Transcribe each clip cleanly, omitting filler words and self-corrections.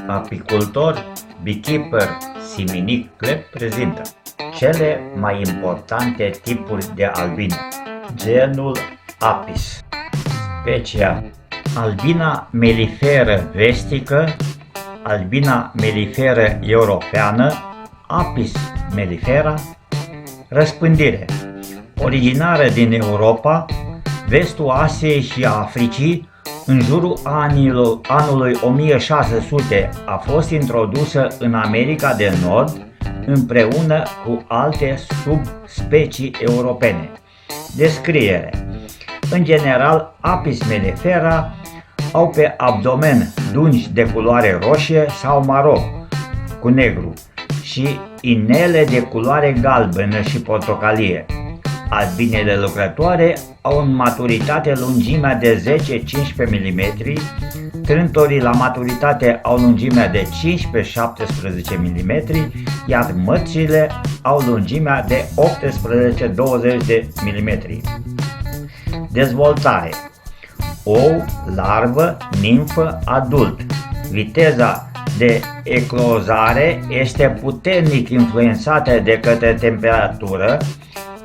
Apicultor Beekeeper Siminic Club prezintă cele mai importante tipuri de albine. Genul Apis. Specia Albina melliferă vestică, Albina melliferă europeană, Apis mellifera. Răspândire: originară din Europa, vestul Asiei și Africii. În jurul anului 1600 a fost introdusă în America de Nord împreună cu alte subspecii europene. Descriere: în general, Apis mellifera au pe abdomen dungi de culoare roșie sau maro cu negru și inele de culoare galbenă și portocalie. Albinele lucrătoare au în maturitate lungimea de 10-15 mm, trântorii la maturitate au lungimea de 15-17 mm, iar mățile au lungimea de 18-20 de mm. Dezvoltare: ou, larvă, nimfă, adult. Viteza de eclozare este puternic influențată de către temperatură.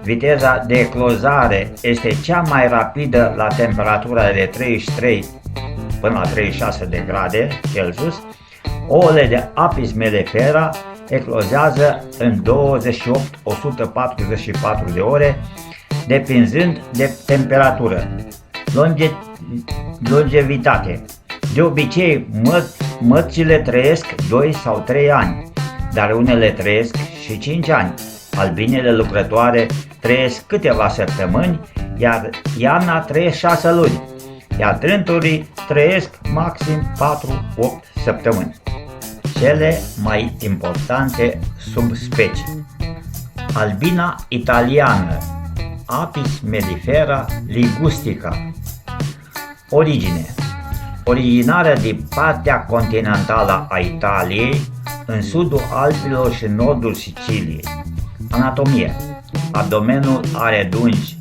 Viteza de eclozare este cea mai rapidă la temperatura de 33 până la 36 de grade Celsius. Ouăle de Apis mellifera eclozează în 28-144 de ore, depinzând de temperatură. Longevitate: de obicei, mățile trăiesc 2 sau 3 ani, dar unele trăiesc și 5 ani. Albinele lucrătoare trăiesc câteva săptămâni, iar iarna trăiesc 6 luni, iar trântorii trăiesc maxim 4-8 săptămâni. Cele mai importante subspecii: albina italiană, Apis mellifera ligustica. Origine: originară din partea continentală a Italiei, în sudul Alpilor și nordul Siciliei. Anatomie: abdomenul are dungi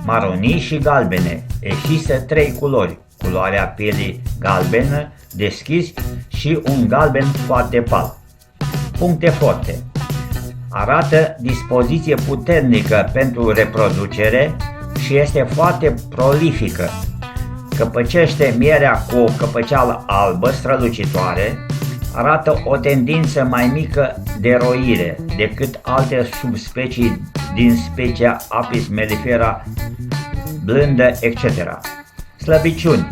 maronii și galbene, eșise 3 culori: culoarea pielii galbenă, deschis și un galben foarte pal. Puncte forte: arată dispoziție puternică pentru reproducere și este foarte prolifică. Căpăcește mierea cu o căpăceală albă strălucitoare. Arată o tendință mai mică de roire decât alte subspecii din specia Apis mellifera, blândă, etc. Slăbiciuni: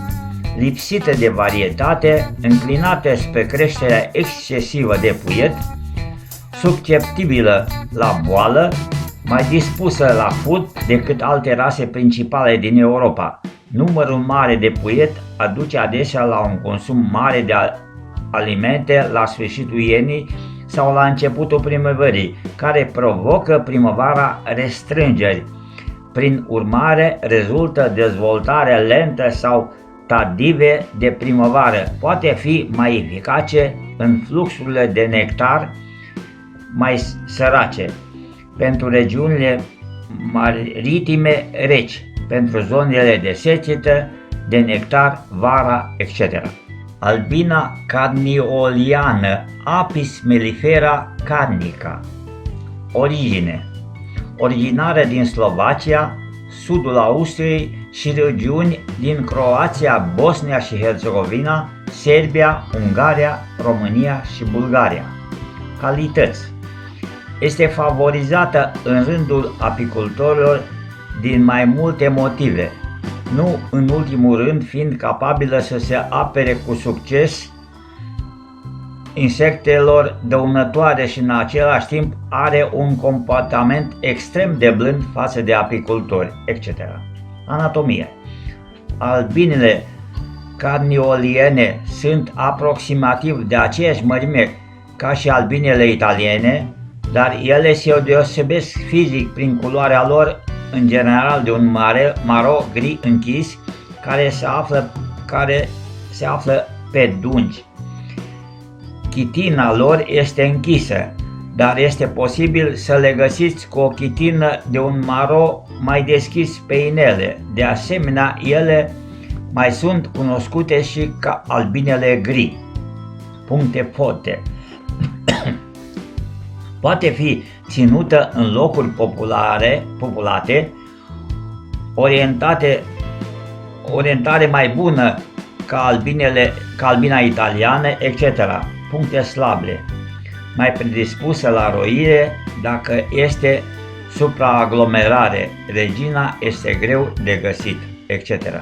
lipsită de varietate, înclinată spre creșterea excesivă de puiet, susceptibilă la boală, mai dispusă la furt decât alte rase principale din Europa. Numărul mare de puiet aduce adesea la un consum mare de alimente la sfârșitul iernii sau la începutul primăverii, care provocă primăvara restrângeri. Prin urmare, rezultă dezvoltarea lentă sau tardive de primăvară. Poate fi mai eficace în fluxurile de nectar mai sărace, pentru regiunile maritime reci, pentru zonele de secetă, de nectar, vara, etc. Albina carnioliană, Apis mellifera carnica. Origine: originară din Slovacia, sudul Austriei și regiuni din Croația, Bosnia și Herțegovina, Serbia, Ungaria, România și Bulgaria. Calități: este favorizată în rândul apicultorilor din mai multe motive, nu în ultimul rând fiind capabilă să se apere cu succes insectelor dăunătoare și în același timp are un comportament extrem de blând față de apicultori, etc. Anatomie: albinele carnioliene sunt aproximativ de aceeași mărime ca și albinele italiene, dar ele se deosebesc fizic prin culoarea lor, în general de un maro gri închis care se află pe dungi. Chitina lor este închisă, dar este posibil să le găsiți cu o chitină de un maro mai deschis pe inele. De asemenea, ele mai sunt cunoscute și ca albinele gri. puncte forte. Poate fi ținută în locuri populate, orientare mai bună ca albina italiană, etc. Puncte slabe. Mai predispusă la roire dacă este supraaglomerare. Regina este greu de găsit, etc.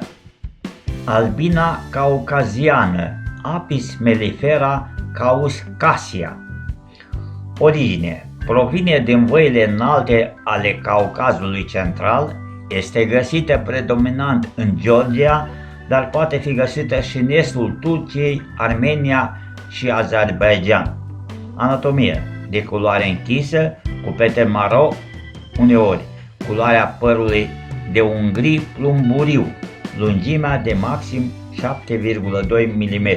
Albina caucaziană, Apis mellifera caucasia. Origine. Provine din văile înalte ale Caucazului Central, este găsită predominant în Georgia, dar poate fi găsită și în estul Turciei, Armenia și Azerbaijan. Anatomie. De culoare închisă, cu pete maro, uneori culoarea părului de un gri plumburiu, lungimea de maxim 7,2 mm.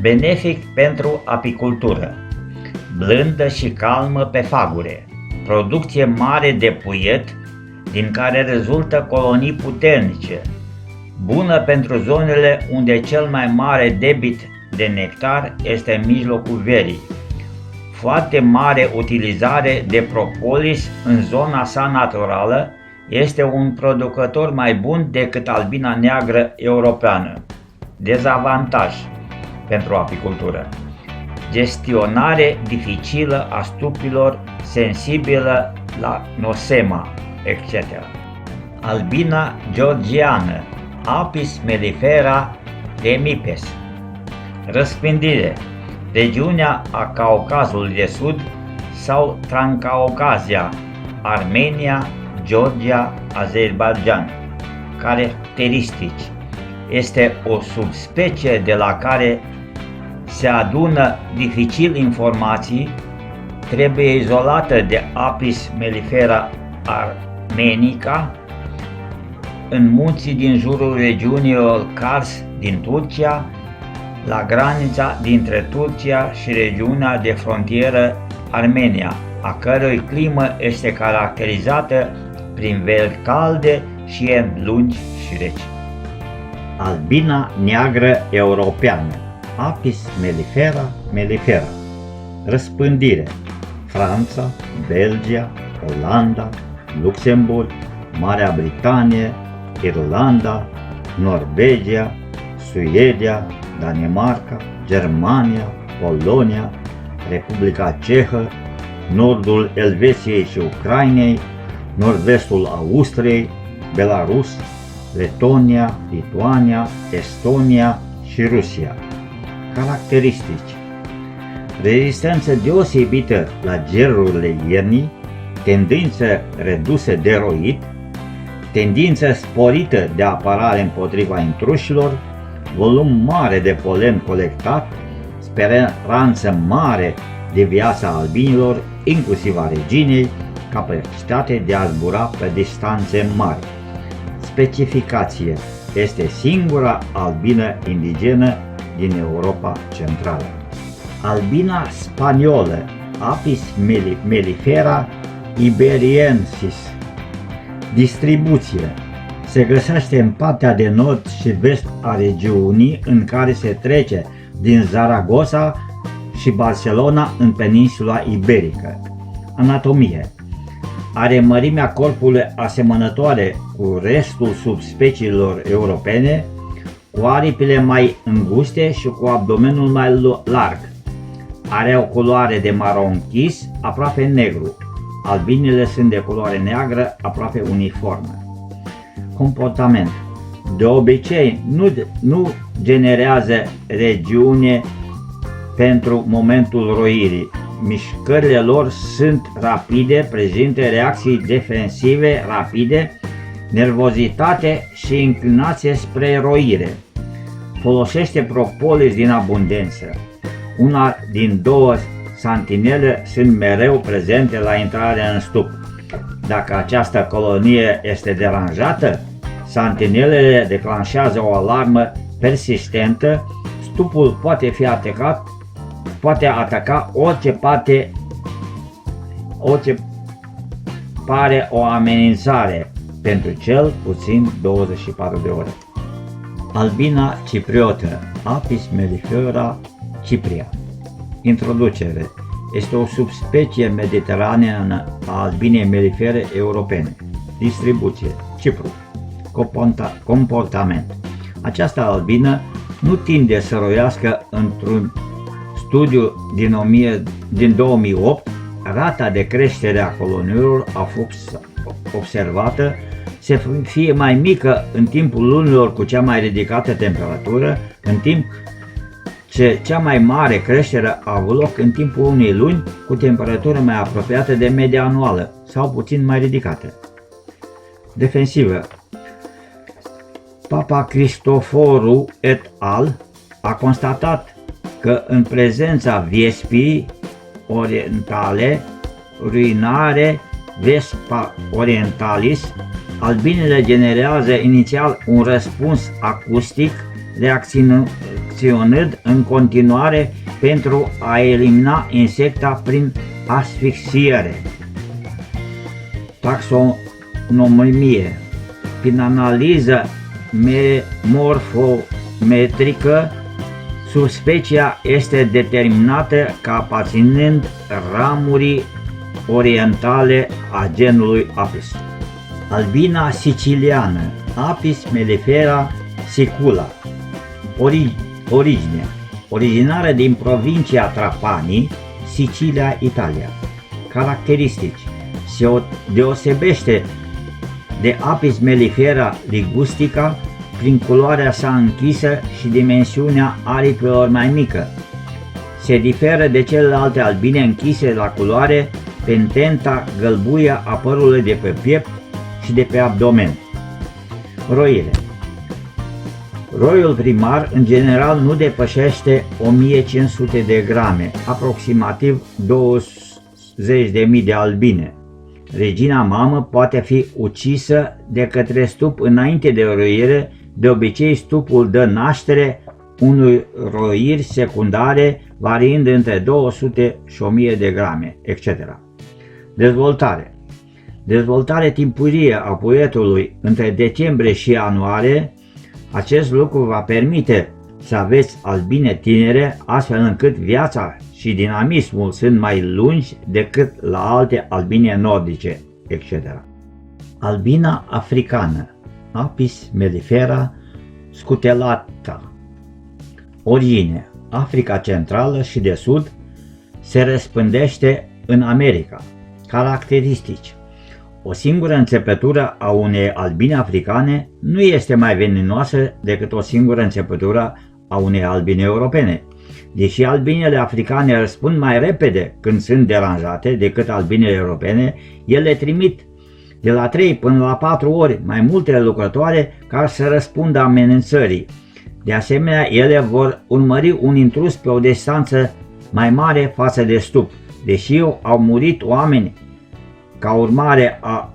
Benefic pentru apicultură. Blândă și calmă pe fagure. Producție mare de puiet, din care rezultă colonii puternice. Bună pentru zonele unde cel mai mare debit de nectar este în mijlocul verii. Foarte mare utilizare de propolis în zona sa naturală, este un producător mai bun decât albina neagră europeană. Dezavantaj pentru apicultură. Gestionare dificilă a stupilor, sensibilă la nosema, etc. Albina georgiană, Apis mellifera demipes. Răspândire. Regiunea a Caucazului de Sud sau Transcaucazia, Armenia, Georgia, Azerbaijan. Caracteristici. Este o subspecie de la care se adună dificil informații, trebuie izolată de Apis mellifera armenica în munții din jurul regiunii Kars din Turcia, la granița dintre Turcia și regiunea de frontieră Armenia, a cărui climă este caracterizată prin veri calde și ierni lungi și reci. Albina neagră europeană, Apis mellifera. Răspândire. Franța, Belgia, Olanda, Luxemburg, Marea Britanie, Irlanda, Norvegia, Suedia, Danemarca, Germania, Polonia, Republica Cehă, nordul Elveției și Ucrainei, nord-vestul Austriei, Belarus, Letonia, Lituania, Estonia și Rusia. Caracteristici. Rezistență deosebită la gerurile iernii, tendință redusă de roit, tendință sporită de apărare împotriva intrușilor, volum mare de polen colectat, speranță mare de viață a albinilor, inclusiv a reginei, capacitate de a zbura pe distanțe mari. Specificație. Este singura albină indigenă din Europa Centrală. Albina spaniolă, Apis mellifera iberiensis. Distribuție. Se găsește în partea de nord și vest a regiunii în care se trece din Zaragoza și Barcelona în peninsula iberică. Anatomie. Are mărimea corpului asemănătoare cu restul subspeciilor europene, cu aripile mai înguste și cu abdomenul mai larg. Are o culoare de maro închis, aproape negru. Albinele sunt de culoare neagră, aproape uniformă. Comportament. De obicei nu generează regiune pentru momentul roirii. Mișcările lor sunt rapide, prezintă reacții defensive rapide, nervozitate și inclinație spre roire. Folosește propolis din abundență. Una din două santinele sunt mereu prezente la intrarea în stup. Dacă această colonie este deranjată, santinelele declanșează o alarmă persistentă, stupul poate ataca orice pare o amenințare, pentru cel puțin 24 de ore. Albina cipriotă, Apis mellifera Cipria. Introducere. Este o subspecie mediteraneană a albinei mellifere europene. Distribuție. Cipru. Comportament. Această albină nu tinde să roiască. Într-un studiu din 2008, rata de creștere a coloniilor a fost observată să fie mai mică în timpul lunilor cu cea mai ridicată temperatură, în timp ce cea mai mare creștere a avut loc în timpul unei luni cu temperatură mai apropiată de media anuală sau puțin mai ridicată. Defensivă. Papa Cristoforu et al. A constatat că în prezența Vespii orientale, ruinare Vespa orientalis, albinele generează inițial un răspuns acustic, reacționând în continuare pentru a elimina insecta prin asfixiere. Taxonomie. Prin analiză morfometrică, subspecia este determinată ca aparținând ramurii orientale a genului Apis. Albina siciliană, Apis mellifera sicula. Origine. Originară din provincia Trapani, Sicilia, Italia. Caracteristici. Se deosebește de Apis mellifera ligustica prin culoarea sa închisă și dimensiunea aripilor mai mică. Se diferă de celelalte albine închise la culoare pententa gălbuie a părului de pe piept și de pe abdomen. Roile. Roiul primar în general nu depășește 1500 de grame, aproximativ 20.000 de albine. Regina mamă poate fi ucisă de către stup înainte de roire, de obicei stupul dă naștere unui roiri secundare variind între 200 și 1000 de grame, etc. Dezvoltare. Dezvoltare timpurie a puietului între decembrie și ianuarie. Acest lucru va permite să aveți albine tinere, astfel încât viața și dinamismul sunt mai lungi decât la alte albine nordice, etc. Albina africană, Apis mellifera scutellata. Origine. Africa Centrală și de Sud. Se răspândește în America. Caracteristici. O singură înțepătură a unei albine africane nu este mai veninoasă decât o singură înțepătură a unei albine europene. Deși albinele africane răspund mai repede când sunt deranjate decât albinele europene, ele trimit de la 3 până la 4 ori mai multe lucrătoare ca să răspundă amenințării. De asemenea, ele vor urmări un intrus pe o distanță mai mare față de stup. Deși au murit oameni ca urmare a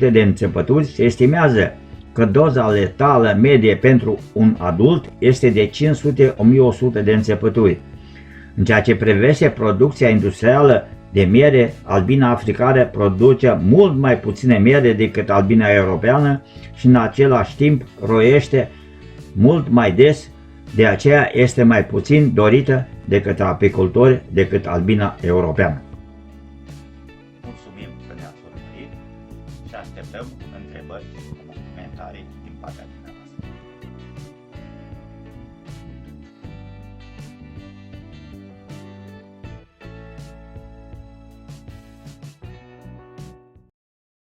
100-300 de înțepături, se estimează că doza letală medie pentru un adult este de 500-1100 de înțepături. În ceea ce privește producția industrială de miere, albina africană produce mult mai puține miere decât albina europeană și în același timp roiește mult mai des, de aceea este mai puțin dorită de către apicultori decât albina europeană.